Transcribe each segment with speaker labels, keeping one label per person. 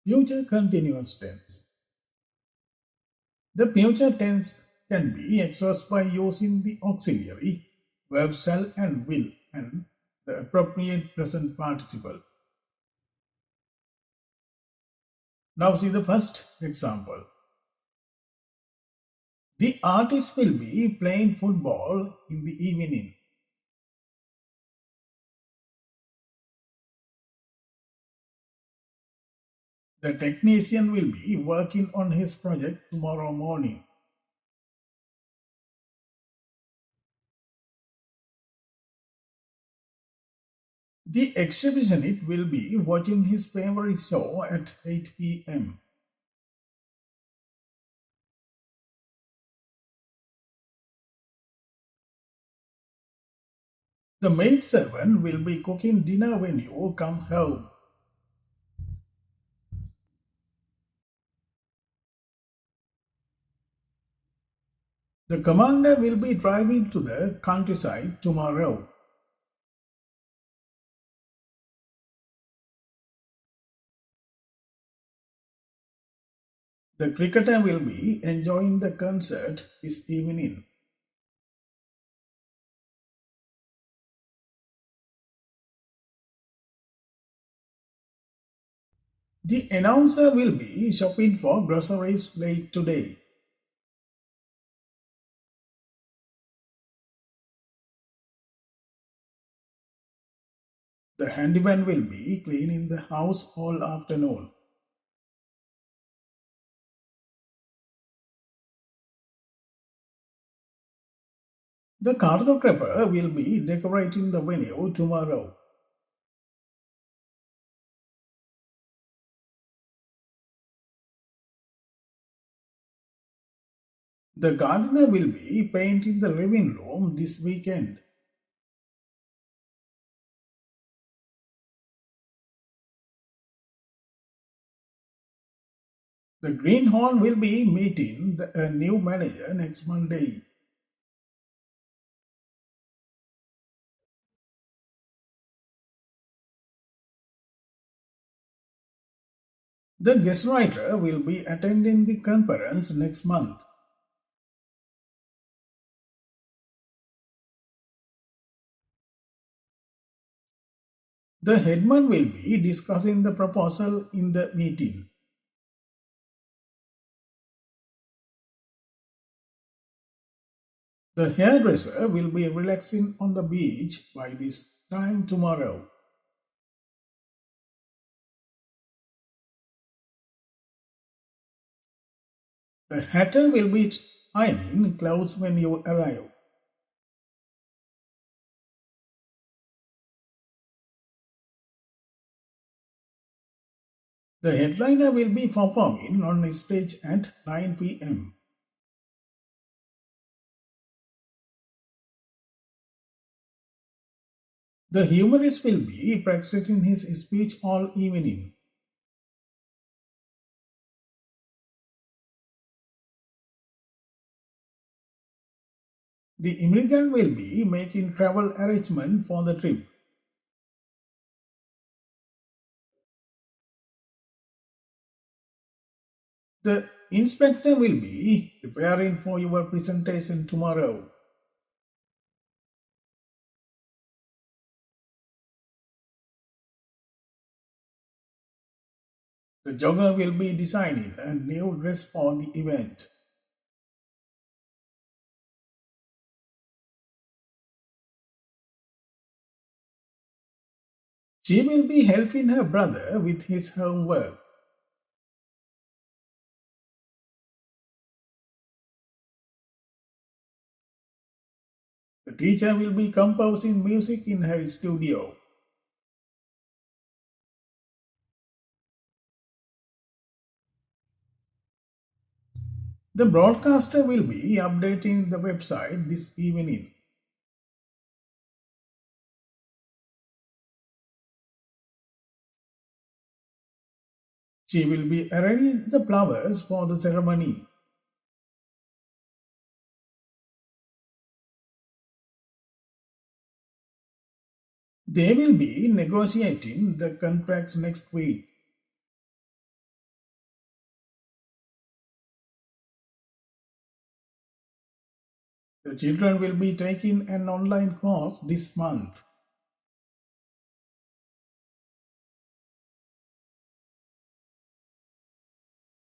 Speaker 1: Future continuous tense. The future tense can be expressed by using the auxiliary verb shall and will and the appropriate present participle. Now see the first example. The artist will be playing football in the evening. The technician will be working on his project tomorrow morning. The exhibitionist will be watching his favorite show at 8 p.m. The maidservant will be cooking dinner when you come home. The commander will be driving to the countryside tomorrow. The cricketer will be enjoying the concert this evening. The announcer will be shopping for groceries late today. The handyman will be cleaning the house all afternoon. The cartographer will be decorating the venue tomorrow. The gardener will be painting the living room this weekend. The greenhorn will be meeting a new manager next Monday. The guest writer will be attending the conference next month. The headman will be discussing the proposal in the meeting. The hairdresser will be relaxing on the beach by this time tomorrow. The hatter will be ironing clothes when you arrive. The headliner will be performing on a stage at 9 p.m. The humorist will be practicing his speech all evening. The immigrant will be making travel arrangements for the trip. The inspector will be preparing for your presentation tomorrow. The jogger will be designing a new dress for the event. She will be helping her brother with his homework. The teacher will be composing music in her studio. The broadcaster will be updating the website this evening. She will be arranging the flowers for the ceremony. They will be negotiating the contracts next week. The children will be taking an online course this month.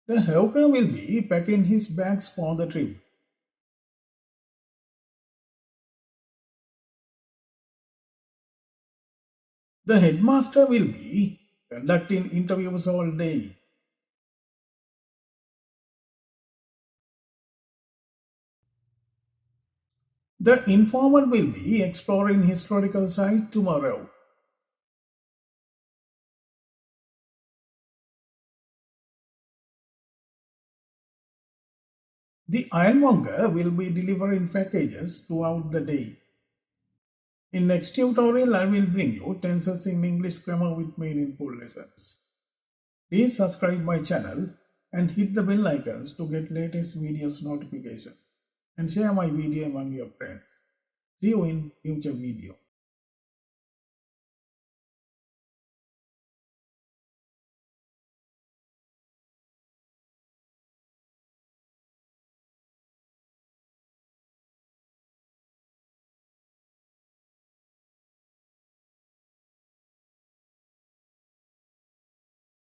Speaker 1: The hawker will be packing his bags for the trip. The headmaster will be conducting interviews all day. The informer will be exploring historical sites tomorrow. The ironmonger will be delivering packages throughout the day. In next tutorial, I will bring you tenses in English grammar with meaningful lessons. Please subscribe my channel and hit the bell icons to get latest videos notification and share my video among your friends. See you in future video.